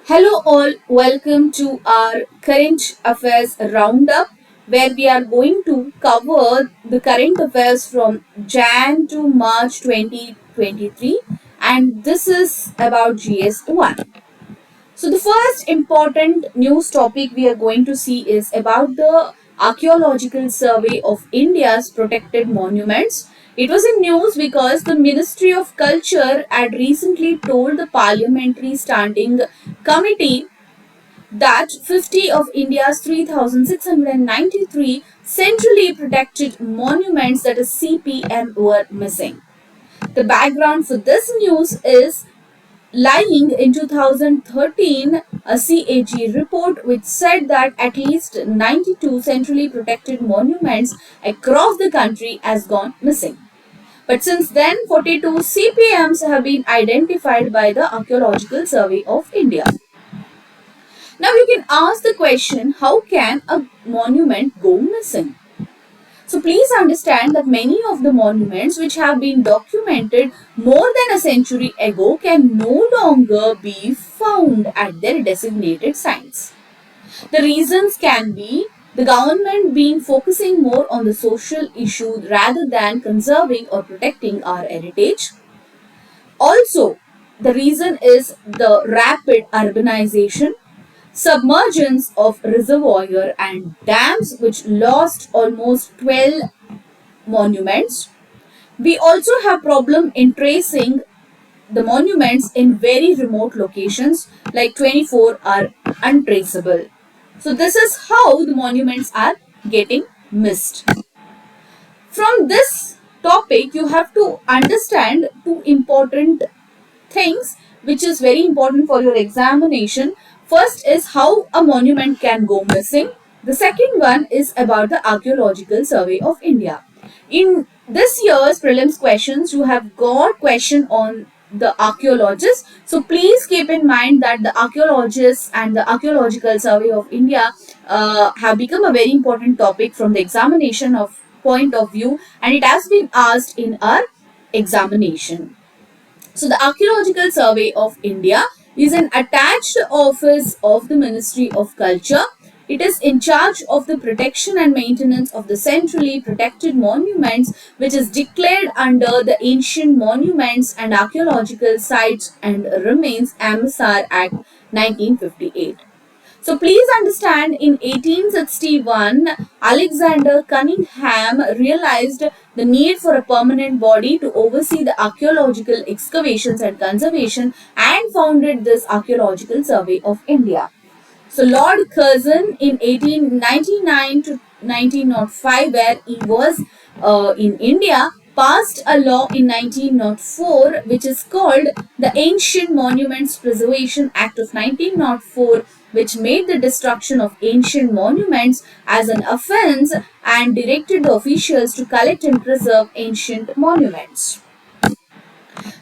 Hello all, welcome to our current affairs roundup where we are going to cover the current affairs from Jan to March 2023 and this is about GS1. So the first important news topic we are going to see is about the Archaeological Survey of India's protected monuments. It was in news because the Ministry of Culture had recently told the Parliamentary Standing Committee that 50 of India's 3,693 centrally protected monuments, that is CPM, were missing. The background for this news is lying in 2013 a CAG report which said that at least 92 centrally protected monuments across the country has gone missing. But since then, 42 CPMs have been identified by the Archaeological Survey of India. Now you can ask the question, how can a monument go missing? So please understand that many of the monuments which have been documented more than a century ago can no longer be found at their designated sites. The reasons can be the government being focusing more on the social issue rather than conserving or protecting our heritage. Also, the reason is the rapid urbanization, submergence of reservoir and dams which lost almost 12 monuments. We also have problem in tracing the monuments in very remote locations, like 24 are untraceable. So this is how the monuments are getting missed. From this topic, you have to understand two important things which is very important for your examination. First is how a monument can go missing. The second one is about the Archaeological Survey of India. In this year's prelims questions, you have got question on the archaeologists. So please keep in mind that the archaeologists and the Archaeological Survey of India have become a very important topic from the examination of point of view, and it has been asked in our examination. So the Archaeological Survey of India is an attached office of the Ministry of Culture. It is in charge of the protection and maintenance of the centrally protected monuments, which is declared under the Ancient Monuments and Archaeological Sites and Remains (AMSAR) Act 1958. So please understand, in 1861, Alexander Cunningham realized the need for a permanent body to oversee the archaeological excavations and conservation and founded this Archaeological Survey of India. So Lord Curzon in 1899 to 1905, where he was in India, passed a law in 1904 which is called the Ancient Monuments Preservation Act of 1904, which made the destruction of ancient monuments as an offence and directed the officials to collect and preserve ancient monuments.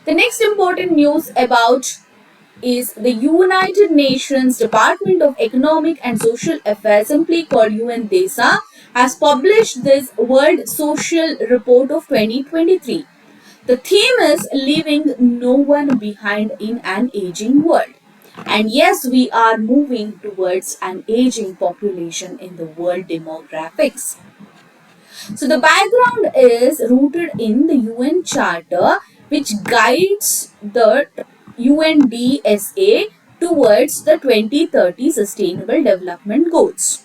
The next important news about is the United Nations Department of Economic and Social Affairs, simply called UNDESA, has published this World Social Report of 2023. The theme is leaving no one behind in an aging world. And yes, we are moving towards an aging population in the world demographics. So the background is rooted in the UN Charter, which guides the UNDSA towards the 2030 Sustainable Development Goals.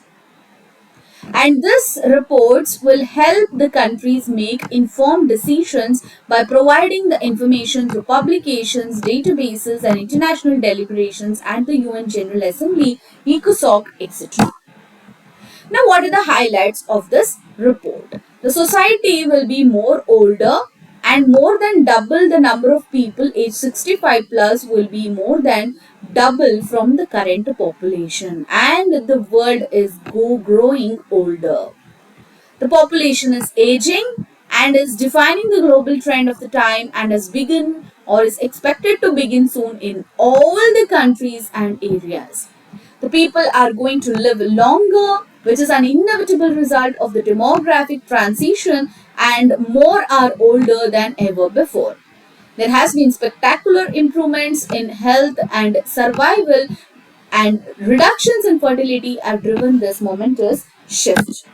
And this reports will help the countries make informed decisions by providing the information through publications, databases, and international deliberations at the UN General Assembly, ECOSOC, etc. Now, what are the highlights of this report? The society will be more older, and more than double the number of people age 65 plus will be more than double from the current population, and the world is growing older. The population is aging and is defining the global trend of the time and has begun or is expected to begin soon in all the countries and areas. The people are going to live longer, which is an inevitable result of the demographic transition, and more are older than ever before. There has been spectacular improvements in health and survival and reductions in fertility have driven this momentous shift.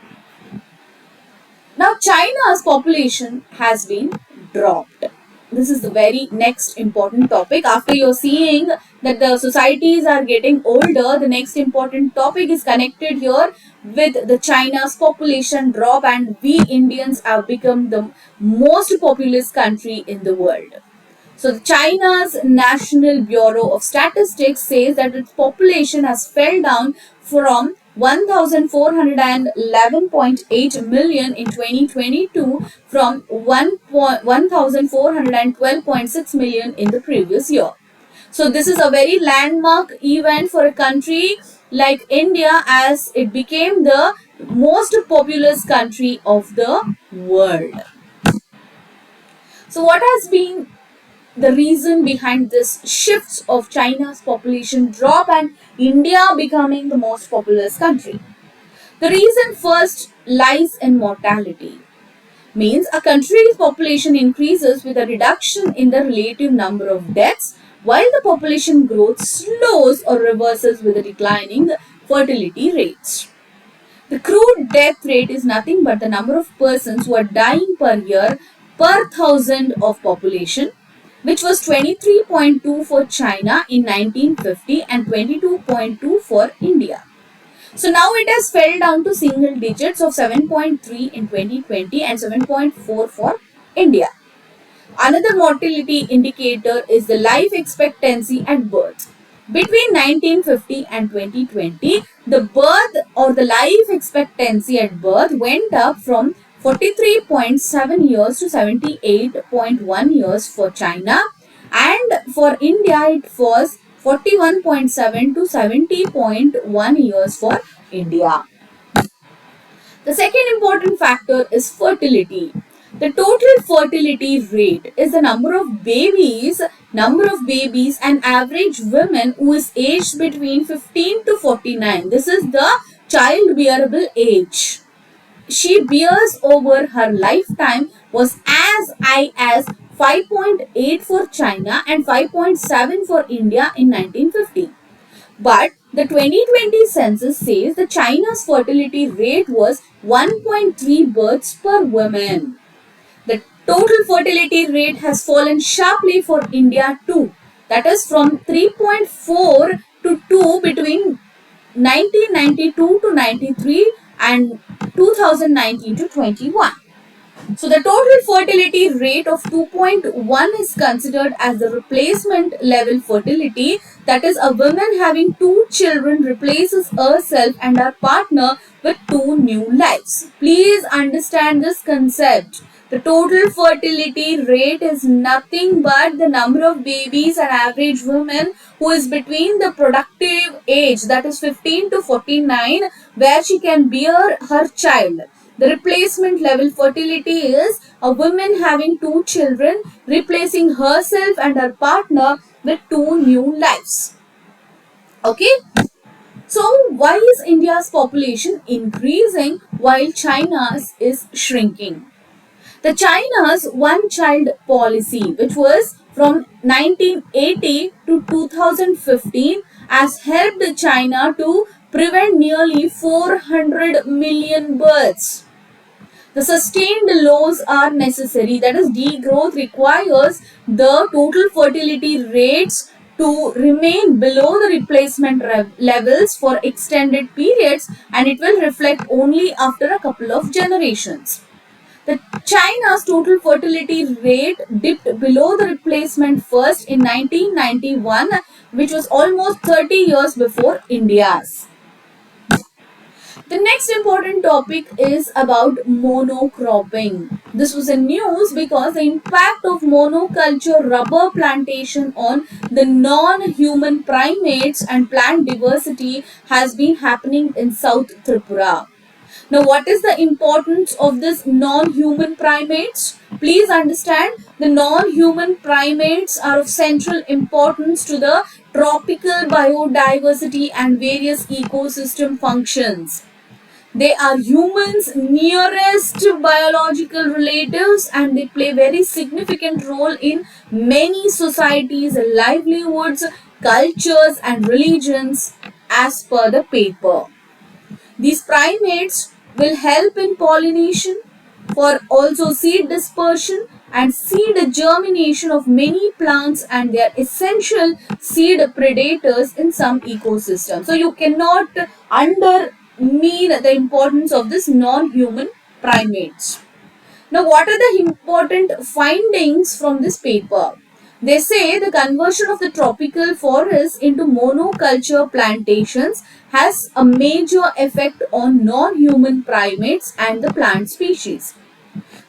Now, China's population has been dropped. This is the very next important topic. After you're seeing that the societies are getting older, the next important topic is connected here with the China's population drop, and we Indians have become the most populous country in the world. So China's National Bureau of Statistics says that its population has fell down from 1,411.8 million in 2022 from 1,412.6 million in the previous year. So this is a very landmark event for a country like India, as it became the most populous country of the world. So what has been the reason behind this shifts of China's population drop and India becoming the most populous country? The reason first lies in mortality. Means a country's population increases with a reduction in the relative number of deaths, while the population growth slows or reverses with a declining fertility rates. The crude death rate is nothing but the number of persons who are dying per year per thousand of population, which was 23.2 for China in 1950 and 22.2 for India. So now it has fell down to single digits of 7.3 in 2020 and 7.4 for India. Another mortality indicator is the life expectancy at birth. Between 1950 and 2020, the birth or the life expectancy at birth went up from 43.7 years to 78.1 years for China, and for India it was 41.7 to 70.1 years for India. The second important factor is fertility. The total fertility rate is the number of babies and average women who is aged between 15 to 49. This is the child bearable age she bears over her lifetime was as high as 5.8 for China and 5.7 for India in 1950. But the 2020 census says that China's fertility rate was 1.3 births per woman. The total fertility rate has fallen sharply for India too. That is from 3.4 to 2 between 1992 to 93 and 2019 to 21. So the total fertility rate of 2.1 is considered as the replacement level fertility. That is, a woman having 2 children replaces herself and her partner with 2 new lives. Please understand this concept. The total fertility rate is nothing but the number of babies an average woman who is between the productive age, that is 15 to 49, where she can bear her child. The replacement level fertility is a woman having 2 children replacing herself and her partner with 2 new lives. Okay. So why is India's population increasing while China's is shrinking? The China's one-child policy, which was from 1980 to 2015, has helped China to prevent nearly 400 million births. The sustained laws are necessary. That is, degrowth requires the total fertility rates to remain below the replacement levels for extended periods, and it will reflect only after a couple of generations. The China's total fertility rate dipped below the replacement first in 1991, which was almost 30 years before India's. The next important topic is about monocropping. This was in news because the impact of monoculture rubber plantation on the non-human primates and plant diversity has been happening in South Tripura. Now, what is the importance of this non-human primates? Please understand, the non-human primates are of central importance to the tropical biodiversity and various ecosystem functions. They are humans' nearest biological relatives, and they play very significant role in many societies' livelihoods, cultures and religions as per the paper. These primates will help in pollination, for also seed dispersion and seed germination of many plants, and they are essential seed predators in some ecosystems. So you cannot undermean the importance of this non-human primates. Now, what are the important findings from this paper? They say the conversion of the tropical forests into monoculture plantations has a major effect on non-human primates and the plant species.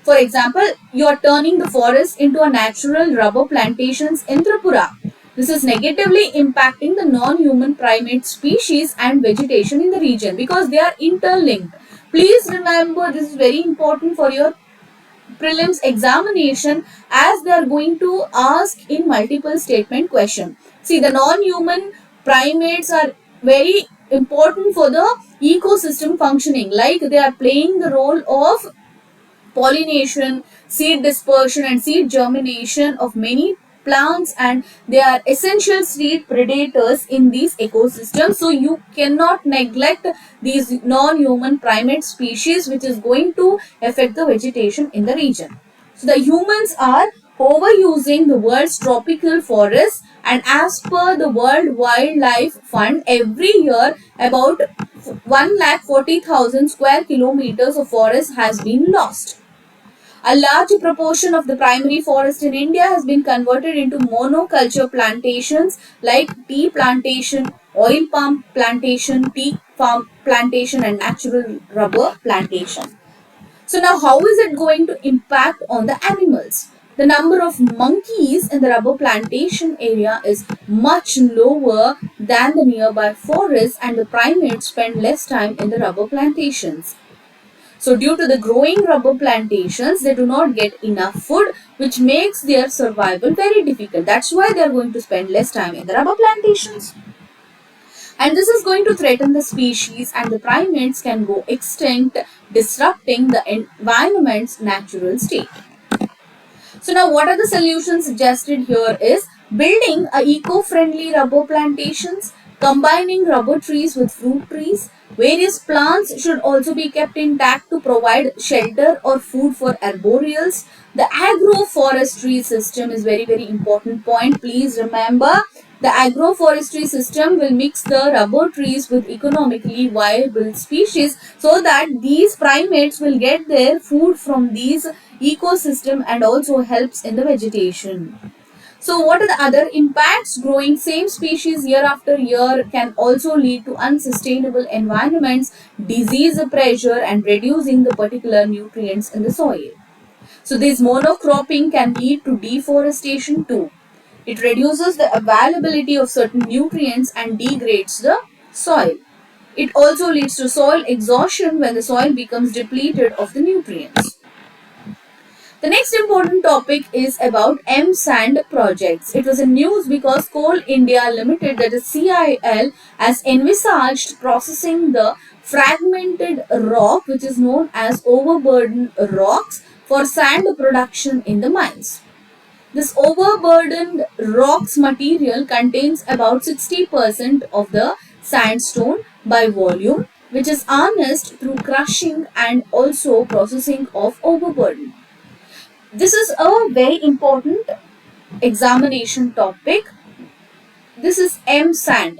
For example, you are turning the forest into a natural rubber plantations in Tripura. This is negatively impacting the non-human primate species and vegetation in the region because they are interlinked. Please remember, this is very important for your prelims examination, as they are going to ask in multiple statement question. See, the non-human primates are very important for the ecosystem functioning, like they are playing the role of pollination, seed dispersion and seed germination of many plants, and they are essential seed predators in these ecosystems. So you cannot neglect these non-human primate species, which is going to affect the vegetation in the region. So the humans are overusing the world's tropical forests, and as per the World Wildlife Fund, every year about 1,40,000 square kilometers of forest has been lost. A large proportion of the primary forest in India has been converted into monoculture plantations like tea plantation, oil palm plantation, tea palm plantation and natural rubber plantation. So now how is it going to impact on the animals? The number of monkeys in the rubber plantation area is much lower than the nearby forests, and the primates spend less time in the rubber plantations. So due to the growing rubber plantations, they do not get enough food, which makes their survival very difficult. That's why they are going to spend less time in the rubber plantations. And this is going to threaten the species, and the primates can go extinct, disrupting the environment's natural state. So now what are the solutions suggested here is building a eco-friendly rubber plantations, combining rubber trees with fruit trees. Various plants should also be kept intact to provide shelter or food for arboreals. The agroforestry system is very important point. Please remember, the agroforestry system will mix the rubber trees with economically viable species, so that these primates will get their food from these ecosystem and also helps in the vegetation. So what are the other impacts? Growing same species year after year can also lead to unsustainable environments, disease pressure and reducing the particular nutrients in the soil. So this monocropping can lead to deforestation too. It reduces the availability of certain nutrients and degrades the soil. It also leads to soil exhaustion when the soil becomes depleted of the nutrients. The next important topic is about M-Sand projects. It was in news because Coal India Limited, that is CIL, has envisaged processing the fragmented rock, which is known as overburden rocks, for sand production in the mines. This overburdened rocks material contains about 60% of the sandstone by volume, which is harnessed through crushing and also processing of overburden. This is a very important examination topic. This is M sand.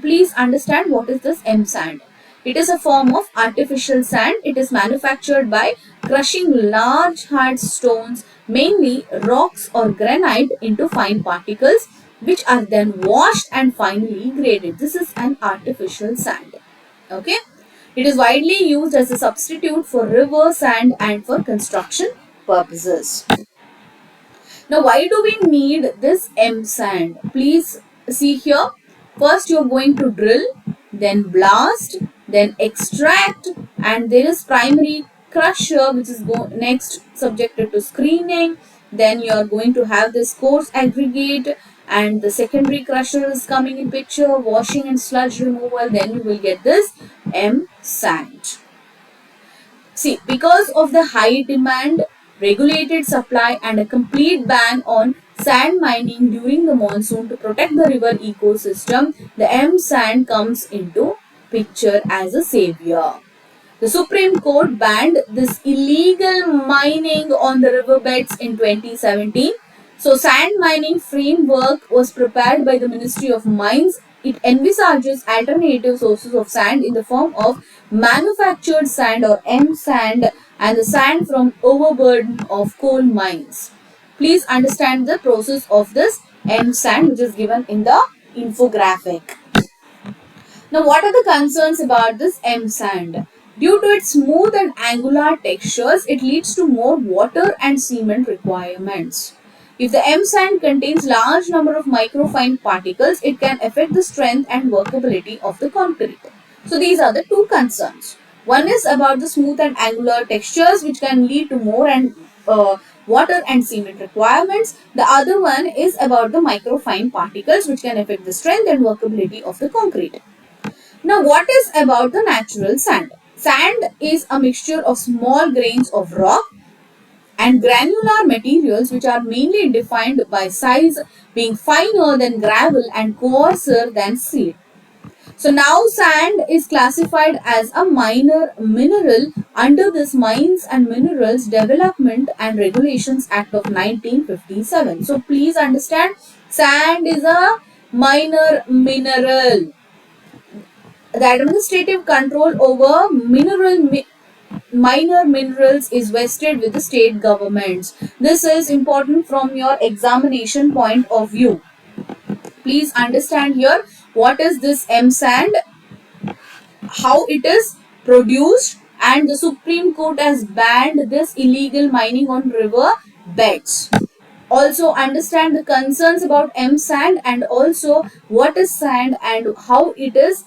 Please understand what is this M sand. It is a form of artificial sand. It is manufactured by crushing large hard stones, mainly rocks or granite, into fine particles, which are then washed and finally graded. This is an artificial sand. Okay. It is widely used as a substitute for river sand and for construction purposes. Now, why do we need this M sand? Please see here. First, you are going to drill, then blast, then extract, and there is primary crusher, which is next subjected to screening. Then you are going to have this coarse aggregate, and the secondary crusher is coming in picture, washing and sludge removal. Then you will get this M sand. See, because of the high demand, regulated supply and a complete ban on sand mining during the monsoon to protect the river ecosystem, the M sand comes into picture as a savior. The Supreme Court banned this illegal mining on the riverbeds in 2017. So, sand mining framework was prepared by the Ministry of Mines. It envisages alternative sources of sand in the form of manufactured sand or M sand and the sand from overburden of coal mines. Please understand the process of this M sand, which is given in the infographic. Now, what are the concerns about this M sand? Due to its smooth and angular textures, it leads to more water and cement requirements. If the M sand contains large number of microfine particles, it can affect the strength and workability of the concrete. So these are the two concerns. One is about the smooth and angular textures, which can lead to more water and cement requirements. The other one is about the microfine particles, which can affect the strength and workability of the concrete. Now, what is about the natural sand? Sand is a mixture of small grains of rock and granular materials which are mainly defined by size, being finer than gravel and coarser than silt. So now sand is classified as a minor mineral under this Mines and Minerals Development and Regulations Act of 1957. So please understand, sand is a minor mineral. The administrative control over minor minerals is vested with the state governments. This is important from your examination point of view. Please understand here what is this M sand, how it is produced, and the Supreme Court has banned this illegal mining on river beds. Also understand the concerns about M sand and also what is sand and how it is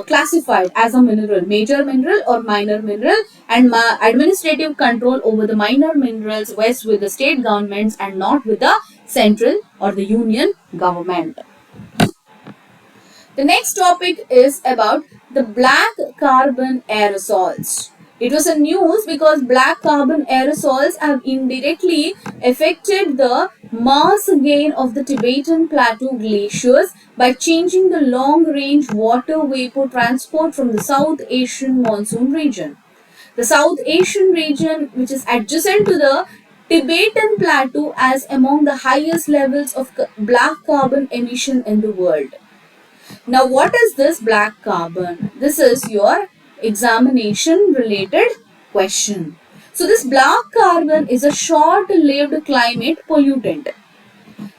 classified as a mineral, major mineral or minor mineral, and administrative control over the minor minerals rests with the state governments and not with the central or the union government. The next topic is about the black carbon aerosols. It was a news because black carbon aerosols have indirectly affected the mass gain of the Tibetan Plateau glaciers by changing the long-range water vapor transport from the South Asian monsoon region. The South Asian region, which is adjacent to the Tibetan Plateau, has among the highest levels of black carbon emission in the world. Now, what is this black carbon? This is your examination related question. So, this black carbon is a short-lived climate pollutant.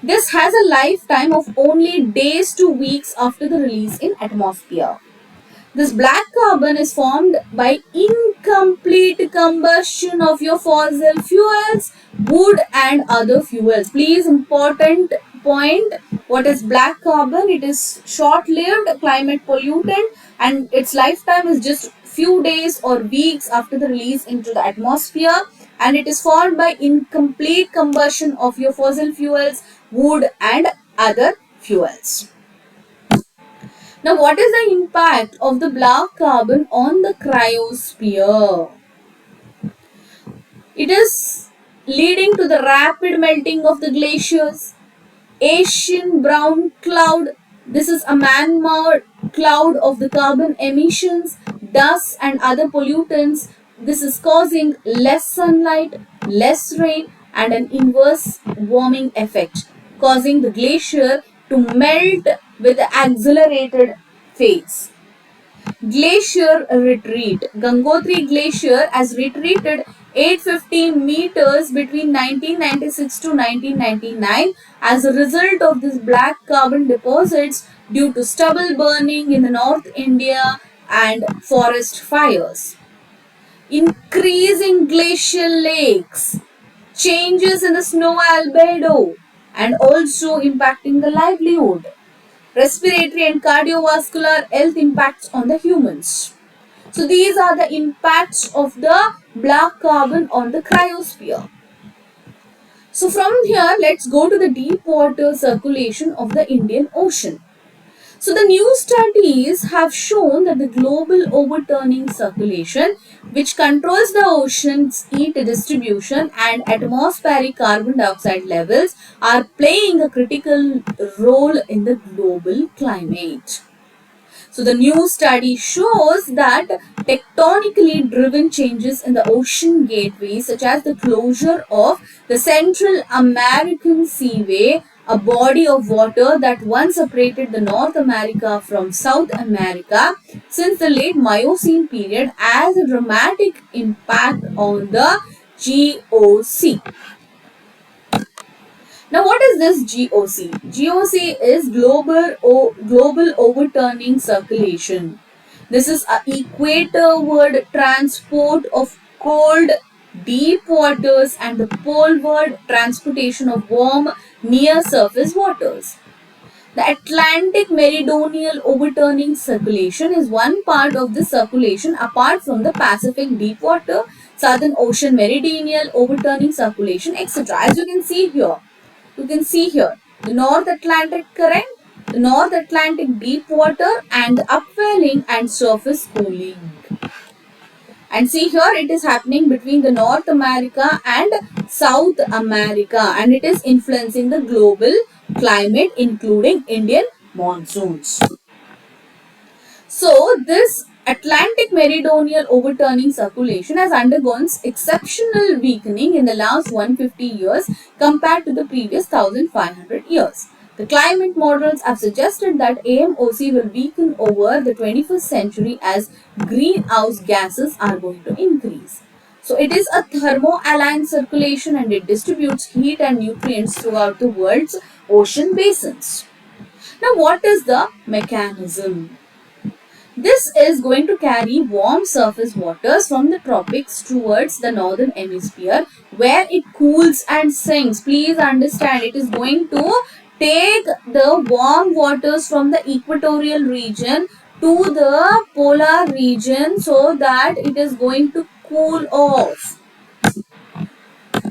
This has a lifetime of only days to weeks after the release in atmosphere. This black carbon is formed by incomplete combustion of your fossil fuels, wood and other fuels. Please, important point, what is black carbon? It is short-lived climate pollutant and its lifetime is just few days or weeks after the release into the atmosphere, and it is formed by incomplete combustion of your fossil fuels, wood and other fuels. Now, what is the impact of the black carbon on the cryosphere? It is leading to the rapid melting of the glaciers, Asian brown cloud. This is a man-made cloud of the carbon emissions, dust and other pollutants. This is causing less sunlight, less rain and an inverse warming effect, causing the glacier to melt with the accelerated phase. Glacier retreat. Gangotri Glacier has retreated 850 meters between 1996 to 1999 as a result of this black carbon deposits due to stubble burning in the North India and forest fires. Increasing glacial lakes, changes in the snow albedo, and also impacting the livelihood. Respiratory and cardiovascular health impacts on the humans. So these are the impacts of the black carbon on the cryosphere. So from here, let's go to the deep water circulation of the Indian Ocean. So the new studies have shown that the global overturning circulation, which controls the ocean's heat distribution and atmospheric carbon dioxide levels, are playing a critical role in the global climate. So the new study shows that tectonically driven changes in the ocean gateways, such as the closure of the Central American Seaway, a body of water that once separated the North America from South America since the late Miocene period, has a dramatic impact on the GOC. Now, what is this GOC? GOC is global overturning circulation. This is a equatorward transport of cold, deep waters and the poleward transportation of warm, near surface waters. The Atlantic meridional overturning circulation is one part of this circulation apart from the Pacific deep water, Southern Ocean meridional overturning circulation, etc. As you can see here the North Atlantic current, the North Atlantic deep water and the upwelling and surface cooling. And see here it is happening between the North America and South America, and it is influencing the global climate including Indian monsoons. So this Atlantic meridional overturning circulation has undergone exceptional weakening in the last 150 years compared to the previous 1500 years. The climate models have suggested that AMOC will weaken over the 21st century as greenhouse gases are going to increase. So it is a thermo-aligned circulation and it distributes heat and nutrients throughout the world's ocean basins. Now what is the mechanism? This is going to carry warm surface waters from the tropics towards the northern hemisphere where it cools and sinks. Please understand, it is going to take the warm waters from the equatorial region to the polar region so that it is going to cool off.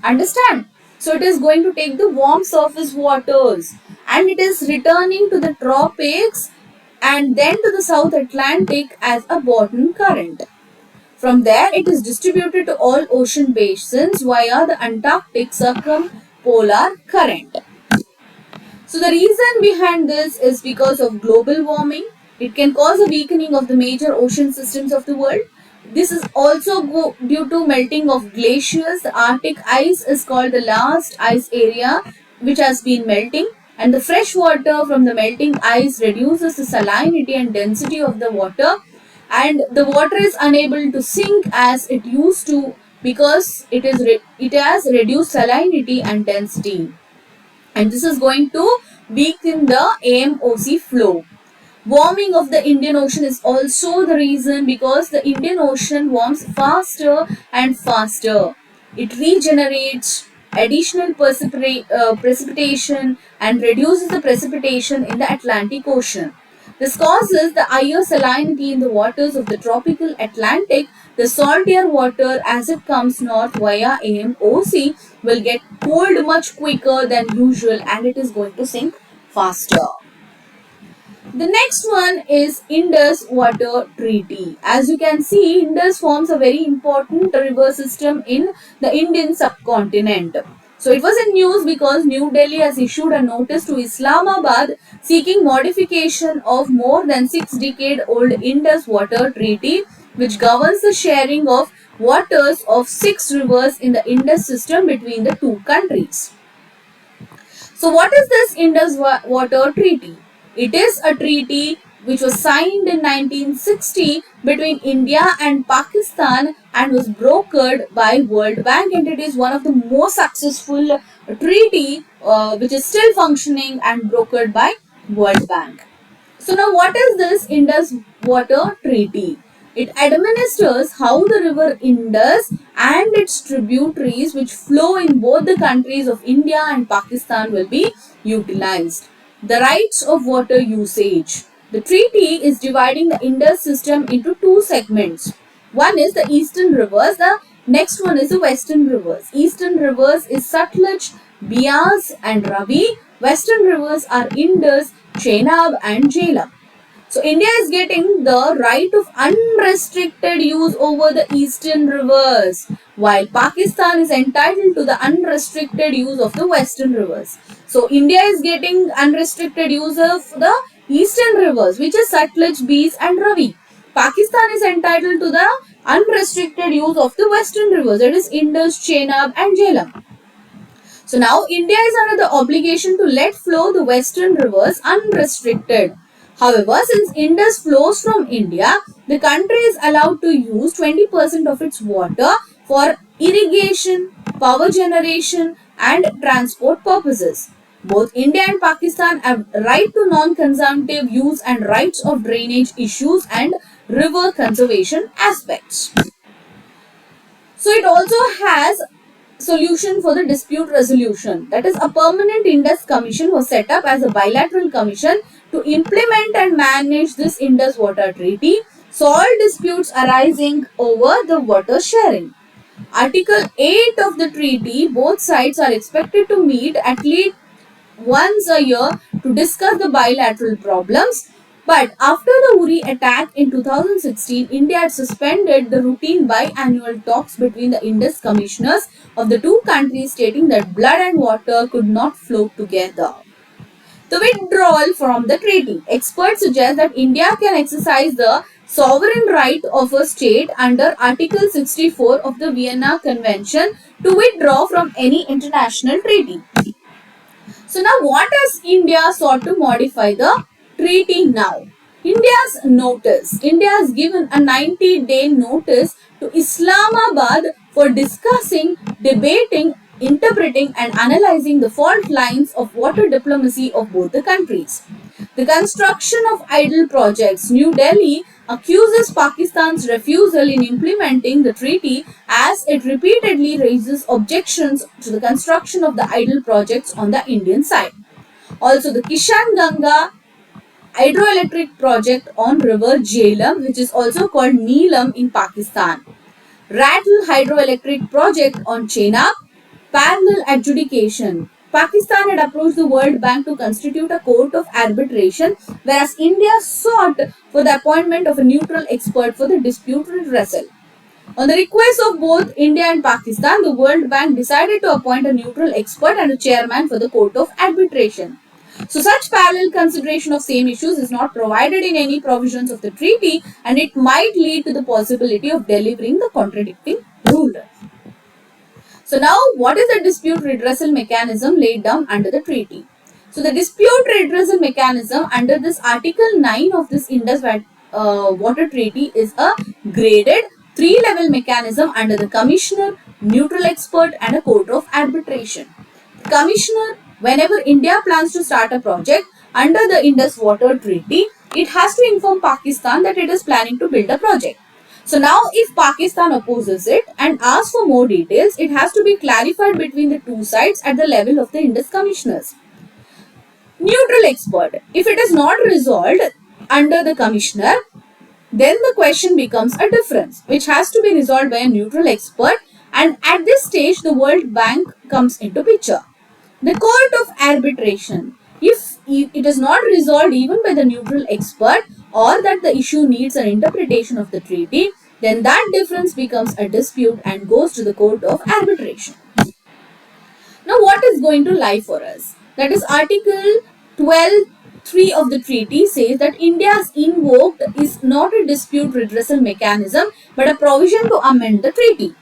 Understand? So it is going to take the warm surface waters and it is returning to the tropics and then to the South Atlantic as a bottom current. From there, it is distributed to all ocean basins via the Antarctic circumpolar current. So the reason behind this is because of global warming. It can cause a weakening of the major ocean systems of the world. This is also due to melting of glaciers. The Arctic ice is called the last ice area which has been melting, and the fresh water from the melting ice reduces the salinity and density of the water, and the water is unable to sink as it used to because it has reduced salinity and density, and this is going to weaken the AMOC flow. Warming of the Indian Ocean is also the reason because the Indian Ocean warms faster and faster. It regenerates additional precipitation and reduces the precipitation in the Atlantic Ocean. This causes the higher salinity in the waters of the tropical Atlantic. The saltier water as it comes north via AMOC will get cold much quicker than usual and it is going to sink faster. The next one is Indus Water Treaty. As you can see, Indus forms a very important river system in the Indian subcontinent. So it was in news because New Delhi has issued a notice to Islamabad seeking modification of more than 6-decade-old Indus Water Treaty, which governs the sharing of waters of 6 rivers in the Indus system between the two countries. So what is this Indus Water Treaty? It is a treaty which was signed in 1960 between India and Pakistan and was brokered by World Bank, and it is one of the most successful treaty which is still functioning and brokered by World Bank. So now what is this Indus Water Treaty? It administers how the river Indus and its tributaries which flow in both the countries of India and Pakistan will be utilized. The rights of water usage. The treaty is dividing the Indus system into 2 segments. One is the eastern rivers, the next one is the western rivers. Eastern rivers is Satluj, Beas and Ravi. Western rivers are Indus, Chenab and Jhelum. So India is getting the right of unrestricted use over the eastern rivers, while Pakistan is entitled to the unrestricted use of the western rivers. So India is getting unrestricted use of the eastern rivers, which is Satluj, Beas and Ravi. Pakistan is entitled to the unrestricted use of the western rivers, that is Indus, Chenab and Jhelum. So now India is under the obligation to let flow the western rivers unrestricted. However, since Indus flows from India, the country is allowed to use 20% of its water for irrigation, power generation and transport purposes. Both India and Pakistan have right to non-consumptive use and rights of drainage issues and river conservation aspects. So it also has solution for the dispute resolution. That is, a permanent Indus Commission was set up as a bilateral commission to implement and manage this Indus Water Treaty, solve disputes arising over the water sharing. Article 8 of the treaty, both sides are expected to meet at least once a year to discuss the bilateral problems. But after the Uri attack in 2016, India had suspended the routine biannual talks between the Indus commissioners of the two countries, stating that blood and water could not flow together. The withdrawal from the treaty. Experts suggest that India can exercise the sovereign right of a state under Article 64 of the Vienna Convention to withdraw from any international treaty. So now what has India sought to modify the treaty now? India's notice. India has given a 90-day notice to Islamabad for discussing, debating, interpreting and analyzing the fault lines of water diplomacy of both the countries. The construction of idle projects. New Delhi accuses Pakistan's refusal in implementing the treaty as it repeatedly raises objections to the construction of the idle projects on the Indian side. Also, the Kishan Ganga hydroelectric project on river Jhelum, which is also called Neelam in Pakistan. Rattle hydroelectric project on Chenab. Parallel adjudication. Pakistan had approached the World Bank to constitute a court of arbitration, whereas India sought for the appointment of a neutral expert for the dispute redressal. On the request of both India and Pakistan, the World Bank decided to appoint a neutral expert and a chairman for the court of arbitration. So such parallel consideration of same issues is not provided in any provisions of the treaty, and it might lead to the possibility of delivering the contradicting rule. So now, what is the dispute redressal mechanism laid down under the treaty? So the dispute redressal mechanism under this Article 9 of this Indus Water Treaty is a graded 3-level mechanism under the commissioner, neutral expert and a court of arbitration. The commissioner, whenever India plans to start a project under the Indus Water Treaty, it has to inform Pakistan that it is planning to build a project. So now if Pakistan opposes it and asks for more details, it has to be clarified between the two sides at the level of the Indus commissioners. Neutral expert. If it is not resolved under the commissioner, then the question becomes a difference, which has to be resolved by a neutral expert, and at this stage the World Bank comes into picture. The court of arbitration. If it is not resolved even by the neutral expert, or that the issue needs an interpretation of the treaty, then that difference becomes a dispute and goes to the court of arbitration. Now what is going to lie for us? That is Article 12(3) of the treaty says that India's invoked is not a dispute redressal mechanism but a provision to amend the treaty.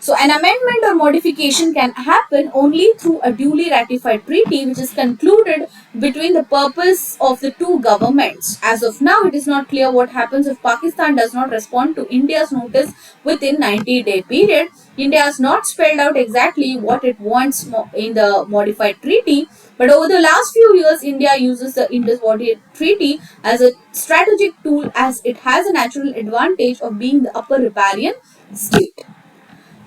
So an amendment or modification can happen only through a duly ratified treaty which is concluded between the purpose of the two governments. As of now, it is not clear what happens if Pakistan does not respond to India's notice within 90-day period. India has not spelled out exactly what it wants in the modified treaty, but over the last few years, India uses the Indus Water Treaty as a strategic tool as it has a natural advantage of being the upper riparian state.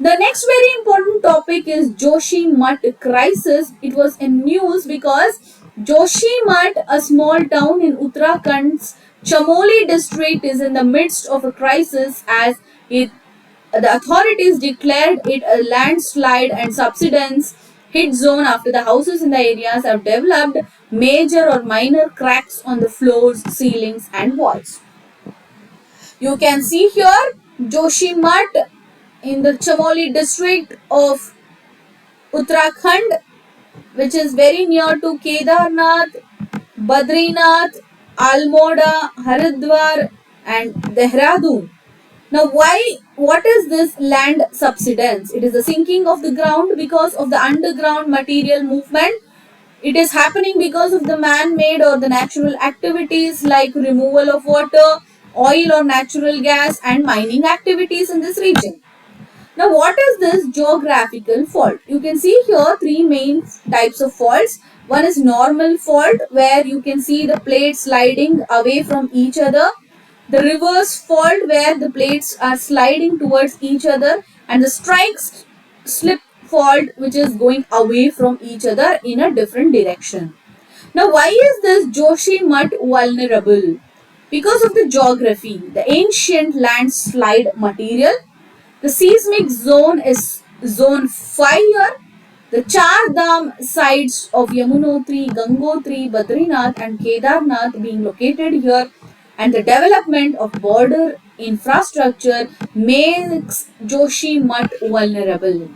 The next very important topic is Joshimath crisis. It was in news because Joshimath, a small town in Uttarakhand's Chamoli district, is in the midst of a crisis as the authorities declared it a landslide and subsidence hit zone after the houses in the areas have developed major or minor cracks on the floors, ceilings and walls. You can see here Joshimath in the Chamoli district of Uttarakhand, which is very near to Kedarnath, Badrinath, Almora, Haridwar and Dehradun. Now, what is this land subsidence? It is the sinking of the ground because of the underground material movement. It is happening because of the man-made or the natural activities like removal of water, oil or natural gas and mining activities in this region. Now, what is this geographical fault? You can see here three main types of faults. One is normal fault, where you can see the plates sliding away from each other. The reverse fault, where the plates are sliding towards each other, and the strike slip fault, which is going away from each other in a different direction. Now, why is this Joshimath vulnerable? Because of the geography, the ancient landslide material. The seismic zone is zone 5 here. The Char Dham sites of Yamunotri, Gangotri, Badrinath and Kedarnath being located here, and the development of border infrastructure makes Joshimath vulnerable.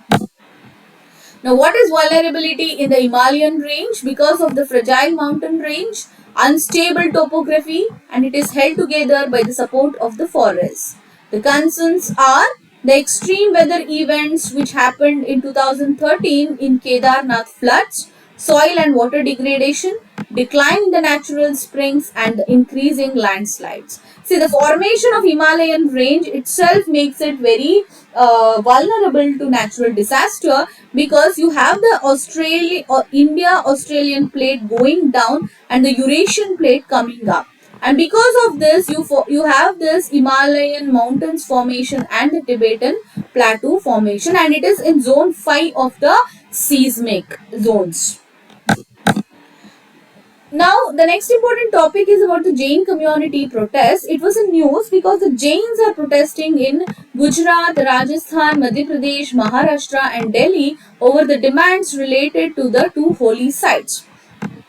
Now, what is vulnerability in the Himalayan range? Because of the fragile mountain range, unstable topography, and it is held together by the support of the forests. The concerns are the extreme weather events which happened in 2013 in Kedarnath floods, soil and water degradation, decline in the natural springs and the increasing landslides. See, the formation of Himalayan range itself makes it very vulnerable to natural disaster, because you have the India-Australian plate going down and the Eurasian plate coming up. And because of this, you have this Himalayan mountains formation and the Tibetan plateau formation, and it is in zone 5 of the seismic zones. Now, the next important topic is about the Jain community protest. It was in news because the Jains are protesting in Gujarat, Rajasthan, Madhya Pradesh, Maharashtra and Delhi over the demands related to the two holy sites.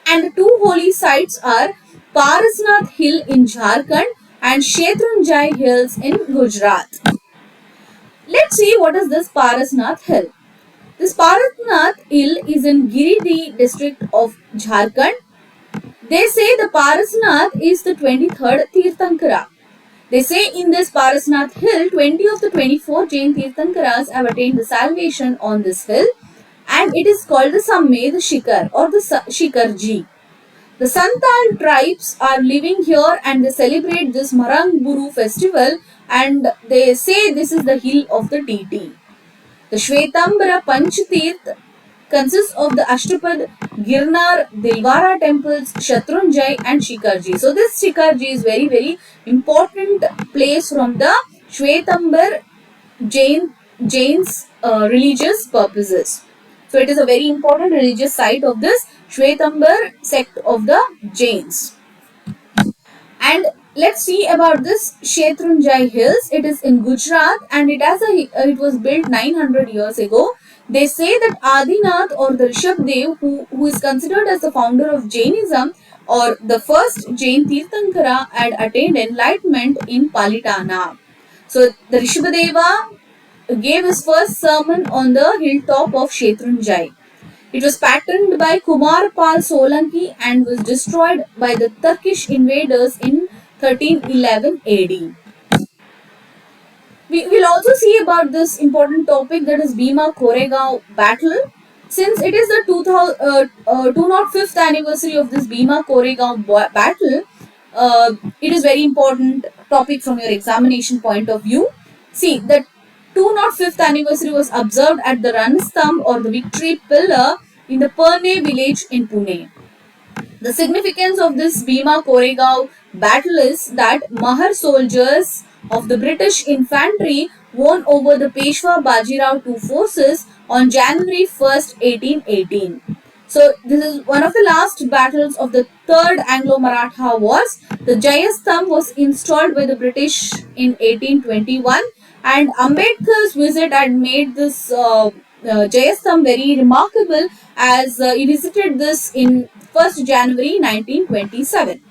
And the two holy sites are Parasnath Hill in Jharkhand and Shethrunjai Hills in Gujarat. Let's see what is this Parasnath Hill. This Parasnath Hill is in Giridih district of Jharkhand. They say the Parasnath is the 23rd Tirthankara. They say in this Parasnath Hill, 20 of the 24 Jain Tirthankaras have attained the salvation on this hill, and it is called the Sammed Shikar or the Shikarji. The Santal tribes are living here and they celebrate this Marang Buru festival, and they say this is the hill of the deity. The Shvetambara Panchatirth consists of the Ashtapad, Girnar, Dilwara temples, Shatrunjai and Shikarji. So this Shikarji is very important place from the Shvetambar Jains religious purposes. So it is a very important religious site of this Shvetambar sect of the Jains. And let's see about this Shethrunjai Hills. It is in Gujarat and it was built 900 years ago. They say that Adinath or the Rishabdev, who is considered as the founder of Jainism or the first Jain Tirthankara, had attained enlightenment in Palitana. So the Rishabdeva gave his first sermon on the hilltop of Shethrunjai. It was patterned by Kumar Pal Solanki and was destroyed by the Turkish invaders in 1311 AD. We will also see about this important topic, that is Bhima Koregaon battle. Since it is the 205th anniversary of this Bhima Koregaon battle, it is very important topic from your examination point of view. See, the 205th anniversary was observed at the Ranastambh or the Victory Pillar in the Purne village in Pune. The significance of this Bhima Koregaon battle is that Mahar soldiers of the British infantry won over the Peshwa Bajirao II forces on January 1st, 1818. So this is one of the last battles of the Third Anglo-Maratha Wars. The Jayastham was installed by the British in 1821, and Ambedkar's visit had made this Jayastham very remarkable as he visited this in 1st January 1927.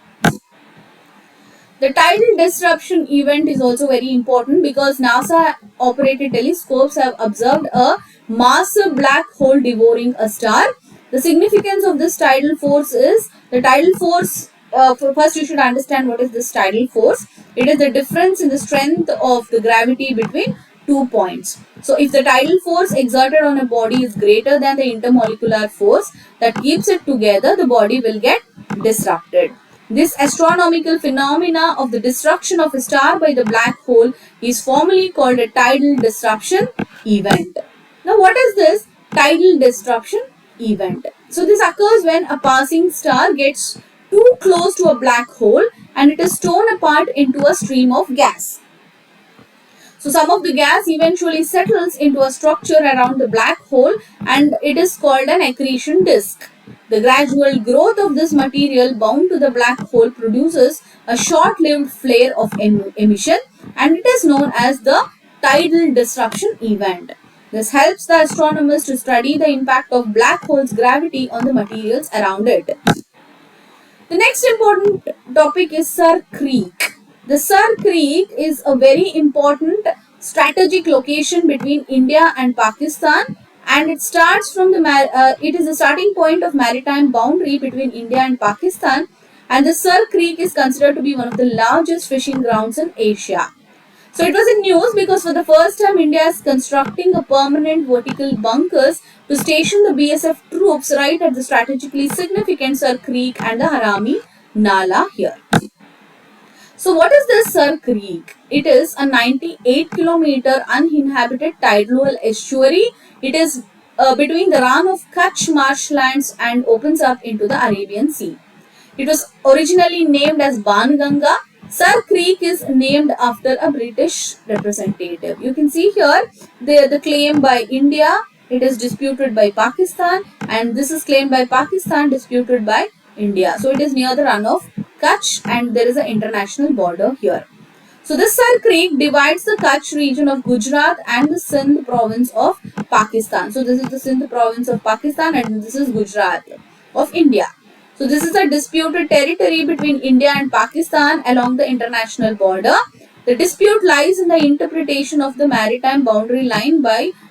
The tidal disruption event is also very important because NASA operated telescopes have observed a massive black hole devouring a star. The significance of this tidal force is the tidal force. First, you should understand what is this tidal force. It is the difference in the strength of the gravity between 2 points. So, if the tidal force exerted on a body is greater than the intermolecular force that keeps it together, the body will get disrupted. This astronomical phenomena of the destruction of a star by the black hole is formally called a tidal disruption event. Now, what is this tidal disruption event? So, this occurs when a passing star gets too close to a black hole and it is torn apart into a stream of gas. So some of the gas eventually settles into a structure around the black hole and it is called an accretion disk. The gradual growth of this material bound to the black hole produces a short-lived flare of emission and it is known as the tidal disruption event. This helps the astronomers to study the impact of black hole's gravity on the materials around it. The next important topic is Sur Creek. The Sur Creek is a very important strategic location between India and Pakistan, and it starts from it is the starting point of maritime boundary between India and Pakistan, and the Sur Creek is considered to be one of the largest fishing grounds in Asia. So it was in news because for the first time India is constructing a permanent vertical bunkers to station the BSF troops right at the strategically significant Sur Creek and the Harami Nala here. So what is this Sur Creek? It is a 98-kilometer uninhabited tidal estuary. It is between the Rann of Kutch marshlands and opens up into the Arabian Sea. It was originally named as Banganga. Sur Creek is named after a British representative. You can see here the claim by India, it is disputed by Pakistan, and this is claimed by Pakistan, disputed by India. So it is near the Rann of Kutch and there is an international border here. So this Sur Creek divides the Kutch region of Gujarat and the Sindh province of Pakistan. So this is the Sindh province of Pakistan and this is Gujarat of India. So this is a disputed territory between India and Pakistan along the international border. The dispute lies in the interpretation of the maritime boundary line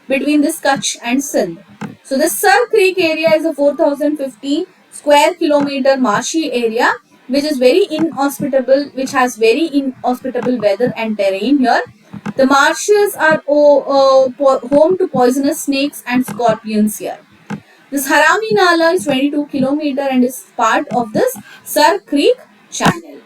between this Kutch and Sindh. So the Sur Creek area is a 4,050 square kilometer marshy area which has very inhospitable weather and terrain here. The marshes are home to poisonous snakes and scorpions here. This Harami Nala is 22 km and is part of this Sur Creek channel.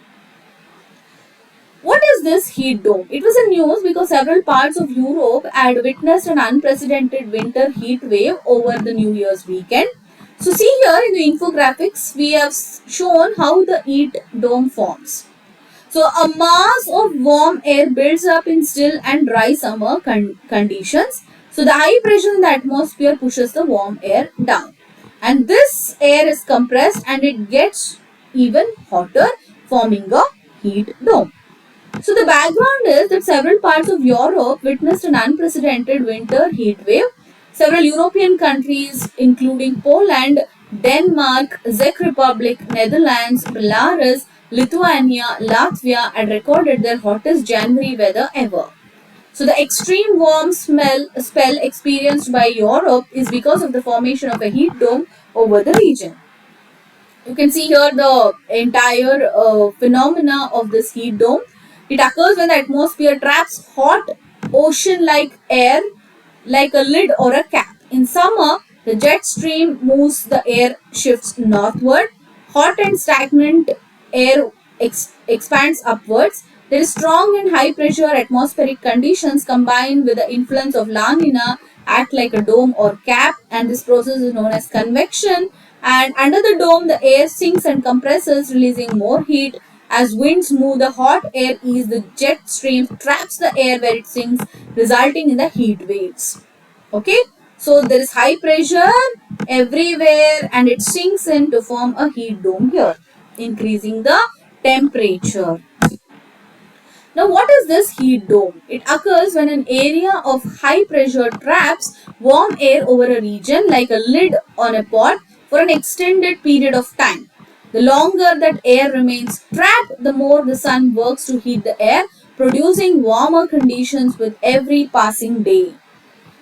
What is this heat dome? It was in news because several parts of Europe had witnessed an unprecedented winter heat wave over the New Year's weekend. So see here in the infographics, we have shown how the heat dome forms. So a mass of warm air builds up in still and dry summer conditions. So the high pressure in the atmosphere pushes the warm air down. And this air is compressed and it gets even hotter, forming a heat dome. So the background is that several parts of Europe witnessed an unprecedented winter heat wave. Several European countries including Poland, Denmark, Czech Republic, Netherlands, Belarus, Lithuania, Latvia had recorded their hottest January weather ever. So the extreme warm spell experienced by Europe is because of the formation of a heat dome over the region. You can see here the entire phenomena of this heat dome. It occurs when the atmosphere traps hot ocean-like air like a lid or a cap. In summer, the jet stream moves, the air shifts northward. Hot and stagnant air expands upwards. There is strong and high pressure atmospheric conditions combined with the influence of La Nina act like a dome or cap, and this process is known as convection. And under the dome, the air sinks and compresses, releasing more heat. As winds move, the hot air ease, the jet stream traps the air where it sinks, resulting in the heat waves. Okay, so there is high pressure everywhere and it sinks in to form a heat dome here, increasing the temperature. Now, what is this heat dome? It occurs when an area of high pressure traps warm air over a region like a lid on a pot for an extended period of time. The longer that air remains trapped, the more the sun works to heat the air, producing warmer conditions with every passing day.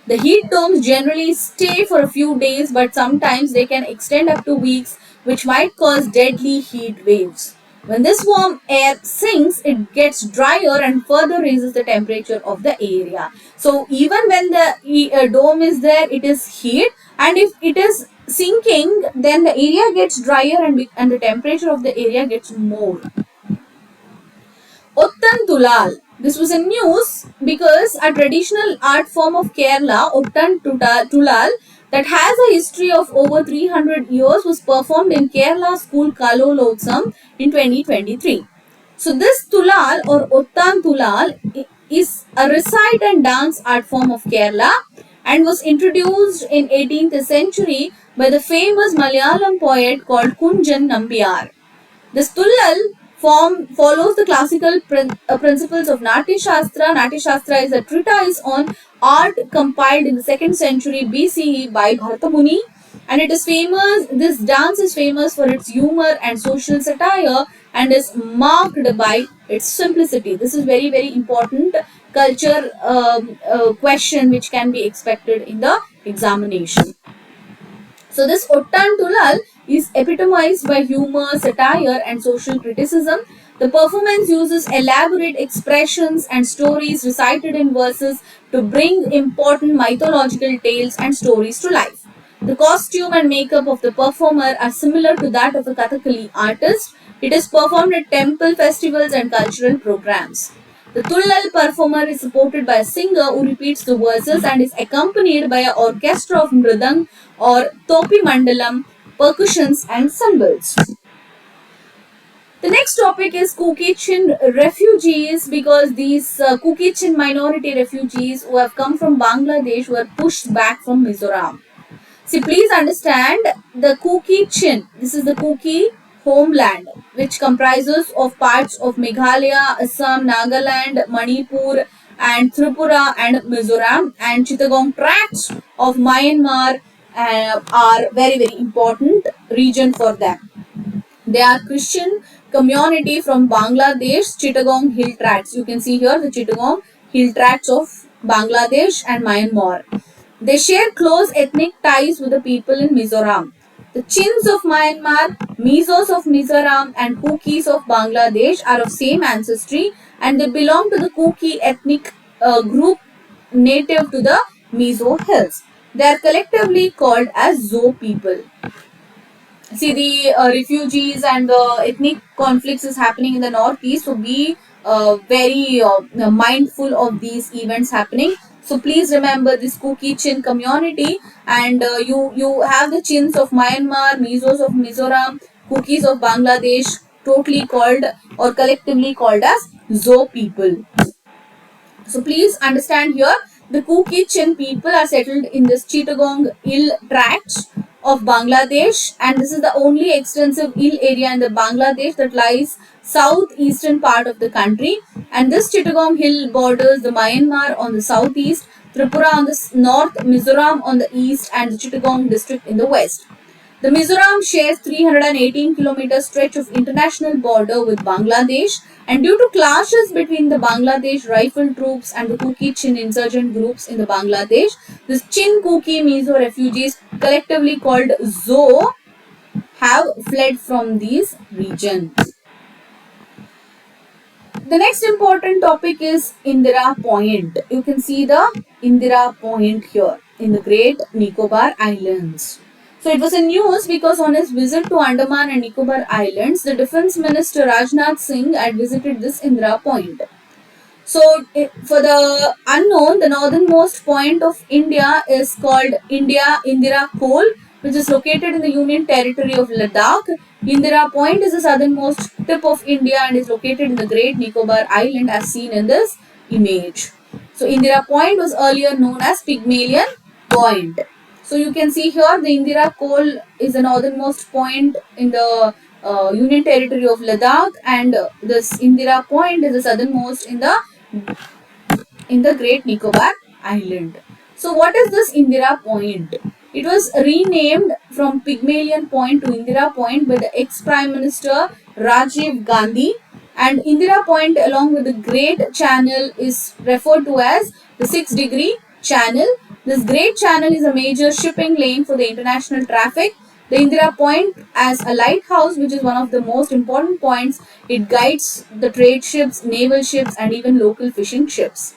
The heat domes generally stay for a few days, but sometimes they can extend up to weeks, which might cause deadly heat waves. When this warm air sinks, it gets drier and further raises the temperature of the area. So even when the dome is there, it is heat, and if it is sinking, then the area gets drier and the temperature of the area gets more. Ottan Tulal. This was in news because a traditional art form of Kerala, Tulal, that has a history of over 300 years was performed in Kerala school Kalolotsam in 2023. So this Tulal or Ottan Tulal is a recite and dance art form of Kerala and was introduced in 18th century by the famous Malayalam poet called Kunjan Nambiar. This Tullal form follows the classical principles of Natya Shastra. Natya Shastra is a treatise on art compiled in the 2nd century BCE by Bharata Muni, and it is famous. This dance is famous for its humor and social satire and is marked by its simplicity. This is very important culture question which can be expected in the examination. So this Ottan Tulal is epitomized by humor, satire and social criticism. The performance uses elaborate expressions and stories recited in verses to bring important mythological tales and stories to life. The costume and makeup of the performer are similar to that of a Kathakali artist. It is performed at temple festivals and cultural programs. The Tullal performer is supported by a singer who repeats the verses and is accompanied by an orchestra of mridang or topi mandalam, percussions and cymbals. The next topic is Kukichin refugees, because these Kukichin minority refugees who have come from Bangladesh were pushed back from Mizoram. See, please understand the Kukichin. This is the Kuki homeland, which comprises of parts of Meghalaya, Assam, Nagaland, Manipur and Tripura and Mizoram, and Chittagong tracts of Myanmar are very important region for them. They are Christian community from Bangladesh, Chittagong hill tracts. You can see here the Chittagong hill tracts of Bangladesh and Myanmar. They share close ethnic ties with the people in Mizoram. The Chins of Myanmar, Mizos of Mizoram and Kukis of Bangladesh are of same ancestry, and they belong to the Kuki ethnic group native to the Mizo hills. They are collectively called as Zo people. See, the refugees and the ethnic conflicts is happening in the northeast, so be very mindful of these events happening. So please remember this Kuki Chin community, and you have the Chins of Myanmar, Mizos of Mizoram, Kukis of Bangladesh, totally called or collectively called as Zo people. So please understand here, the Kukichin people are settled in this Chittagong hill tract of Bangladesh, and this is the only extensive hill area in the Bangladesh that lies southeastern part of the country, and this Chittagong hill borders the Myanmar on the southeast, Tripura on the north, Mizoram on the east and the Chittagong district in the west. The Mizoram shares 318 km stretch of international border with Bangladesh, and due to clashes between the Bangladesh rifle troops and the Kuki Chin insurgent groups in the Bangladesh, the Chin Kuki Mizo refugees, collectively called Zo, have fled from these regions. The next important topic is Indira Point. You can see the Indira Point here in the Great Nicobar Islands. So it was in news because on his visit to Andaman and Nicobar Islands, the Defence Minister Rajnath Singh had visited this Indira Point. So for the unknown, the northernmost point of India is called Indira Col, which is located in the Union Territory of Ladakh. Indira Point is the southernmost tip of India and is located in the Great Nicobar Island as seen in this image. So Indira Point was earlier known as Pygmalion Point. So you can see here the Indira Col is the northernmost point in the Union Territory of Ladakh, and this Indira Point is the southernmost in the Great Nicobar Island. So, what is this Indira Point? It was renamed from Pygmalion Point to Indira Point by the ex-Prime Minister Rajiv Gandhi. And Indira Point, along with the Great Channel, is referred to as the 6-degree channel. This Great Channel is a major shipping lane for the international traffic. The Indira Point, as a lighthouse, which is one of the most important points, it guides the trade ships, naval ships, and even local fishing ships.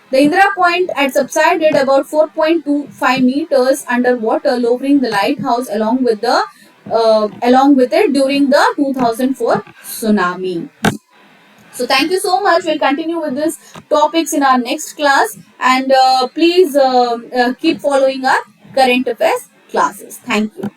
The Indira Point had subsided about 4.25 meters underwater, lowering the lighthouse along with it during the 2004 tsunami. So thank you so much. We'll continue with these topics in our next class, and please keep following our current affairs classes. Thank you.